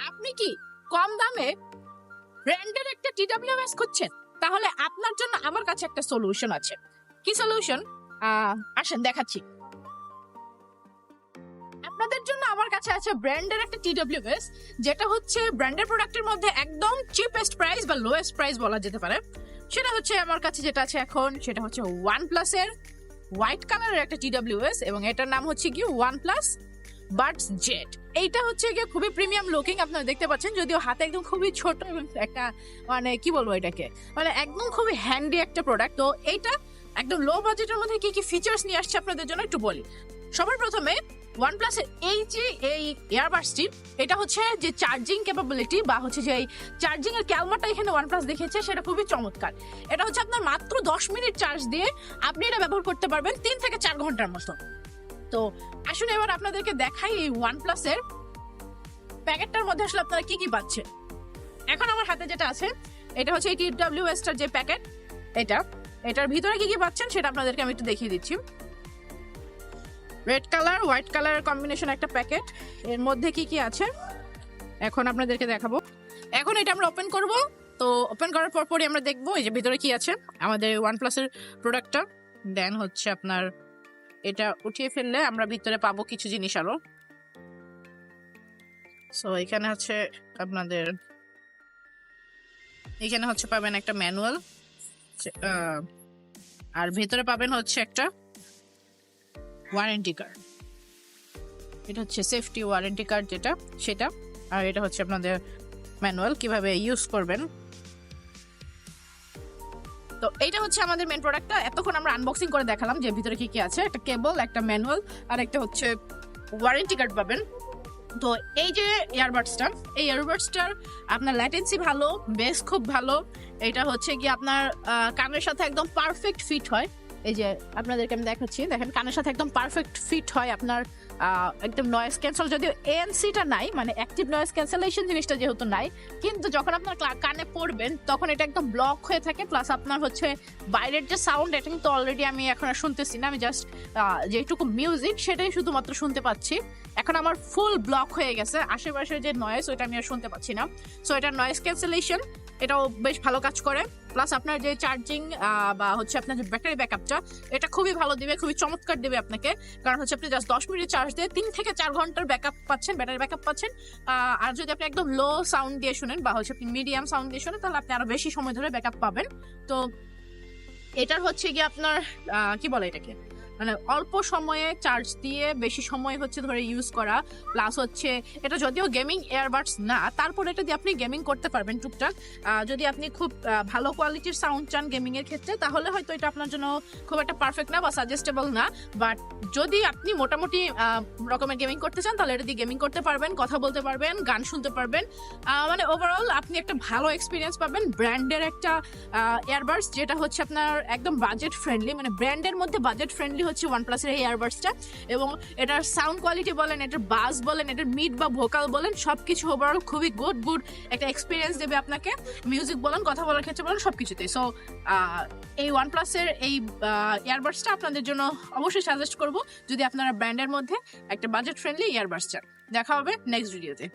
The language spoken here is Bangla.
আপনি কি কম দামে ব্র্যান্ডের একটা TWS খুঁজছেন? তাহলে আপনার জন্য আমার কাছে একটা সলিউশন আছে। কি সলিউশন? আসেন দেখাচ্ছি। আপনাদের জন্য আমার কাছে আছে ব্র্যান্ডের একটা TWS, যেটা হচ্ছে ব্র্যান্ডের প্রোডাক্টের মধ্যে একদম চিপেস্ট প্রাইস বা লোয়েস্ট প্রাইস বলা যেতে পারে। সেটা হচ্ছে আমার কাছে যেটা আছে এখন, সেটা হচ্ছে OnePlus এর হোয়াইট কালারের একটা TWS, এবং এটার নাম হচ্ছে কি OnePlus Buds Jet। এইটা হচ্ছে গিয়ে খুবই প্রিমিয়াম লুকিং, আপনারা দেখতে পাচ্ছেন, যদিও হাতে একদম খুবই ছোট এবং একটা মানে কি বলবো এটাকে, মানে একদম খুবই হ্যান্ডি একটা প্রোডাক্ট। তো এইটা একদম লো বাজেটের মধ্যে কি কি ফিচার্স নিয়ে আসছে আপনাদের জন্য একটু বলি। সবার প্রথমে OnePlus এর এই ইয়ারবাডসটি, এটা হচ্ছে যে চার্জিং ক্যাপাবিলিটি বা হচ্ছে যে এই চার্জিং এর ক্যালমাটা এখানে OnePlus দেখেছে, সেটা খুবই চমৎকার। এটা হচ্ছে আপনার মাত্র 10 মিনিট চার্জ দিয়ে আপনি এটা ব্যবহার করতে পারবেন 3 থেকে 4 ঘন্টার মতো। তো আসলে এবার আপনাদেরকে দেখাই এই OnePlus এর প্যাকেটটার মধ্যে আসলে আপনারা কি কি পাচ্ছেন। এখন আমার হাতে যেটা আছে, এটা হচ্ছে এই TWS টার যে প্যাকেট, এটার ভিতরে কি কি পাচ্ছেন সেটা আপনাদেরকে আমি একটু দেখিয়ে দিচ্ছি। রেড কালার হোয়াইট কালারের কম্বিনেশন একটা প্যাকেট, এর মধ্যে কি কি আছে এখন আপনাদেরকে দেখাবো। এখন এটা আমরা ওপেন করব। তো ওপেন করার পরই আমরা দেখবো এই যে ভিতরে কি আছে আমাদের OnePlus এর প্রোডাক্টটা। দেন হচ্ছে আপনার এটা উঠিয়ে ফেললে আমরা ভিতরে পাবো কিছু জিনিস আরো। সো এখানে হচ্ছে আপনাদের এখানে হচ্ছে পাবেন একটা ম্যানুয়াল, আর ভেতরে পাবেন হচ্ছে একটা ওয়ারেন্টি কার্ড। এটা হচ্ছে সেফটি ওয়ারেন্টি কার্ড যেটা সেটা, আর এটা হচ্ছে আপনাদের ম্যানুয়াল কিভাবে ইউজ করবেন। তো এইটা হচ্ছে আমাদের মেন প্রোডাক্টটা। এতক্ষণ আমরা আনবক্সিং করে দেখালাম যে ভিতরে কি কি আছে, একটা কেবল, একটা ম্যানুয়াল, আর একটা হচ্ছে ওয়ারেন্টি কার্ড পাবেন। তো এই যে ইয়ারবাডসটা, এই ইয়ারবাডসটার আপনার ল্যাটেন্সি ভালো, বেস খুব ভালো। এটা হচ্ছে কি আপনার কানের সাথে একদম পারফেক্ট ফিট হয়। এই যে আপনাদেরকে আমি দেখাচ্ছি, দেখেন কানের সাথে একদম পারফেক্ট ফিট হয় আপনার। একদম নয়েজ ক্যান্সেল, যদিও ANC-টা নাই, মানে অ্যাক্টিভ নয়েজ ক্যান্সেলেশন জিনিসটা যেহেতু নাই, কিন্তু যখন আপনার কানে পড়বেন তখন এটা একদম ব্লক হয়ে থাকে। প্লাস আপনার হচ্ছে বাইরের যে সাউন্ড, এটা কিন্তু অলরেডি আমি এখন আর শুনতেছি না, আমি জাস্ট যেটুকু মিউজিক সেটাই শুধুমাত্র শুনতে পাচ্ছি। এখন আমার ফুল ব্লক হয়ে গেছে, আশেপাশে যে নয়েজ ওইটা আমি আর শুনতে পাচ্ছি না। সো এটা নয়েজ ক্যান্সেলেশন, এটাও বেশ ভালো কাজ করে। প্লাস আপনার যে চার্জিং বা হচ্ছে আপনার যে ব্যাটারি ব্যাকআপটা, এটা খুবই ভালো দিবে, খুবই চমৎকার দিবে আপনাকে। কারণ হচ্ছে আপনি জাস্ট 10 মিনিট চার্জ দিয়ে 3 থেকে 4 ঘন্টার ব্যাকআপ পাচ্ছেন, ব্যাটারি ব্যাকআপ পাচ্ছেন। আর যদি আপনি একদম লো সাউন্ড দিয়ে শুনেন বা হচ্ছে আপনি মিডিয়াম সাউন্ড দিয়ে শুনেন, তাহলে আপনি আরো বেশি সময় ধরে ব্যাকআপ পাবেন। তো এটার হচ্ছে কি আপনার কি বলে এটাকে, মানে অল্প সময়ে চার্জ দিয়ে বেশি সময় হচ্ছে ধরে ইউজ করা। প্লাস হচ্ছে এটা যদিও গেমিং ইয়ারবাডস না, তারপর এটা দিয়ে আপনি গেমিং করতে পারবেন টুকটাক। যদি আপনি খুব ভালো কোয়ালিটির সাউন্ড চান গেমিং এর ক্ষেত্রে, তাহলে হয়তো এটা আপনার জন্য খুব একটা পারফেক্ট না বা সাজেস্টেবল না। বাট যদি আপনি মোটামুটি রকমের গেমিং করতে চান, তাহলে এটা দিয়ে গেমিং করতে পারবেন, কথা বলতে পারবেন, গান শুনতে পারবেন। মানে ওভারঅল আপনি একটা ভালো এক্সপিরিয়েন্স পাবেন ব্র্যান্ডের একটা ইয়ারবাডস, যেটা হচ্ছে আপনার একদম বাজেট ফ্রেন্ডলি, মানে ব্র্যান্ডের মধ্যে বাজেট ফ্রেন্ডলি হচ্ছে OnePlus এর এই ইয়ারবাডসটা। এবং এটার সাউন্ড কোয়ালিটি বলেন, এটার বাস বলেন, এটার মিড বা ভোকাল বলেন, সবকিছু ওভারঅল খুবই গুড একটা এক্সপিরিয়েন্স দেবে আপনাকে। মিউজিক বলেন, কথা বলার ক্ষেত্রে বলেন, সবকিছুতেই। সো এই OnePlus এর এই ইয়ারবাডসটা আপনাদের জন্য অবশ্যই সাজেস্ট করব, যদি আপনারা ব্র্যান্ডের মধ্যে একটা বাজেট ফ্রেন্ডলি ইয়ারবাডস চান। দেখা হবে নেক্সট ভিডিওতে।